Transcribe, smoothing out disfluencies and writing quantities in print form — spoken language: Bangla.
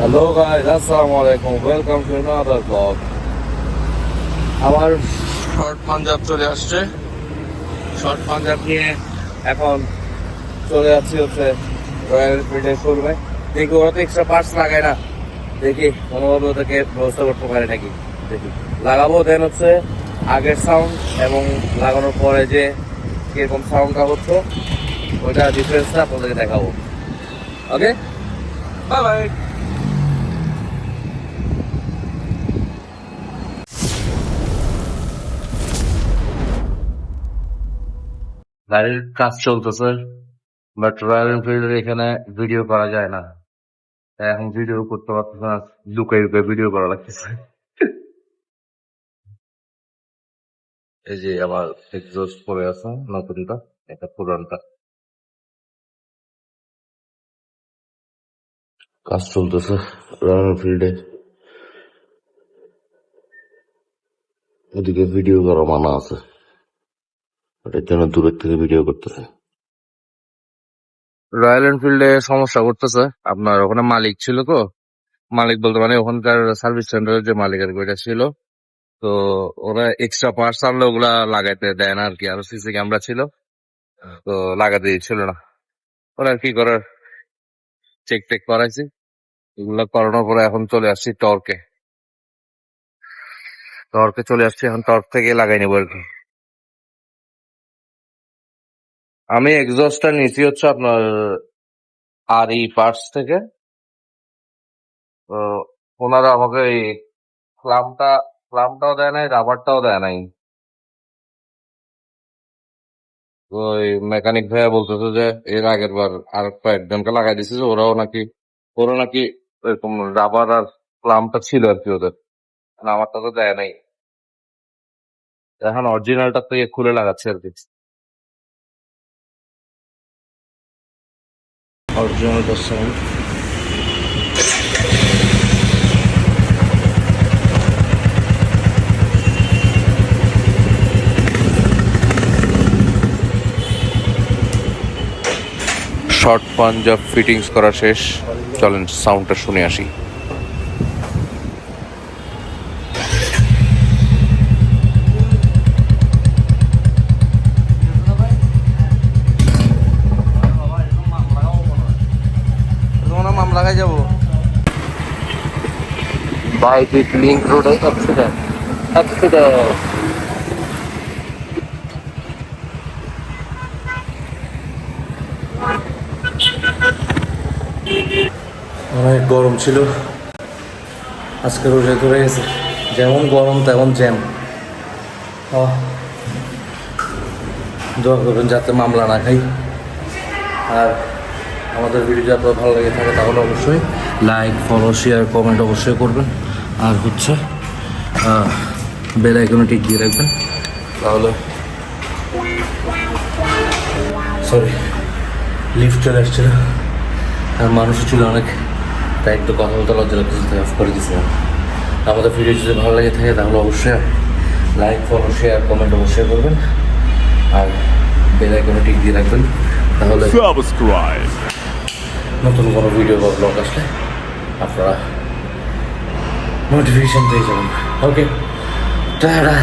Hello guys, assalamu alaikum. Welcome to another vlog. আমার শর্ট পাঞ্জাব চলে আসছে। শর্ট পাঞ্জাব নিয়ে এখন চলে যাচ্ছি হচ্ছে রয়্যাল এনফিল্ডের শোরুমে। দেখি ওরা তো এক্সট্রা পার্টস লাগায় না, দেখি কোনোভাবে ওদেরকে ব্যবস্থা করতে পারে নাকি। দেখি লাগাবো, দেন হচ্ছে আগের সাউন্ড এবং লাগানোর পরে যে কিরকম সাউন্ডটা হচ্ছে ওইটা ডিফারেন্সটা আপনাদেরকে দেখাবো। ওকে, বাই বাই। গাড়ির কাজ চলতেছে, বাট রয়্যাল এনফিল্ডের এখানে ভিডিও করা যায় না, তাই এখন ভিডিও করতে পারতেছে না, লুকাই লুকাই ভিডিও করা লাগতেছে। এই যে আমার এক্সজস্ট পরে আছে নতুনটা, এটা পুরানটা। কাজ চলতেছে রয়্যাল এনফিল্ডে, ওদিকে ভিডিও করা মানা আছে, ওটার জন্য দূরের থেকে ভিডিও করতেছে। রয়্যাল এনফিল্ডে সমস্যা করতেছে, আপনার ওখানে মালিক ছিল তো, মালিক বলতে মানে ওখানকার সার্ভিস সেন্টারের যে মালিকের ওইটা ছিল, তো ওরা এক্সট্রা পার্টস আনলে ওগুলা লাগাইতে দেয় না আর কি। আর সিসি ক্যামেরা ছিল, তো লাগাতে দিচ্ছিল না। ওরা আর কি করার, চেক টেক করাইছি, এগুলা করানোর পরে এখন চলে আসছি টর্কে। টর্কে চলে আসছি, এখন টর্ক থেকে লাগাই নেবো আর কি। আমি এক্সজস্টটা নিয়েছি হচ্ছে আপনার আর ই পার্টস থেকে। তো ওনারা আমাকে এই ক্লামটাও দেয় নাই, রাবারটাও দেয় নাই। ওই মেকানিক ভাইয়া বলতেছে যে এর আগের বার আর কয়েকজনকে লাগাই দিছে, যে ওরা নাকি এরকম রাবার আর ক্লামটা ছিল আর কি ওদের, আর আমারটা তো দেয় নাই। এখন অরিজিনালটা থেকে খুলে লাগাচ্ছে আর কি। অরিজিনালটা সাউন্ড শর্ট পাঞ্জাব ফিটিংস করা শেষ, চলেন সাউন্ডটা শুনে আসি। মামলা খাই যাবো বাইক লিঙ্ক রোড অ্যাক্সিডেন্ট। অনেক গরম ছিল, আজকে রোজা ধরে গেছে, যেমন গরম তেমন জ্যাম। দোয়া করবেন যাতে মামলা না খাই। আর আমাদের ভিডিও যদি আপনার ভালো লেগে থাকে তাহলে অবশ্যই লাইক, ফলো, শেয়ার, কমেন্ট অবশ্যই করবেন। আর হচ্ছে বেল আইকনে টিক দিয়ে রাখবেন, তাহলে সরি লিফট চলে আসছিল আর মানুষও ছিল অনেক, তাই একটু কথা বলতে লজ্জা লাগতেছে, তাই অফ করে দিয়েছিলাম। আমাদের ভিডিও যদি ভালো লেগে থাকে তাহলে অবশ্যই লাইক, ফলো, শেয়ার, কমেন্ট অবশ্যই করবেন। আর বেল আইকনে টিক দিয়ে রাখবেন, তাহলে নতুন কোনো ভিডিও বা ব্লগ আসলে আপনারা নোটিফিকেশন পেয়ে যাবেন। ওকে, টাটা।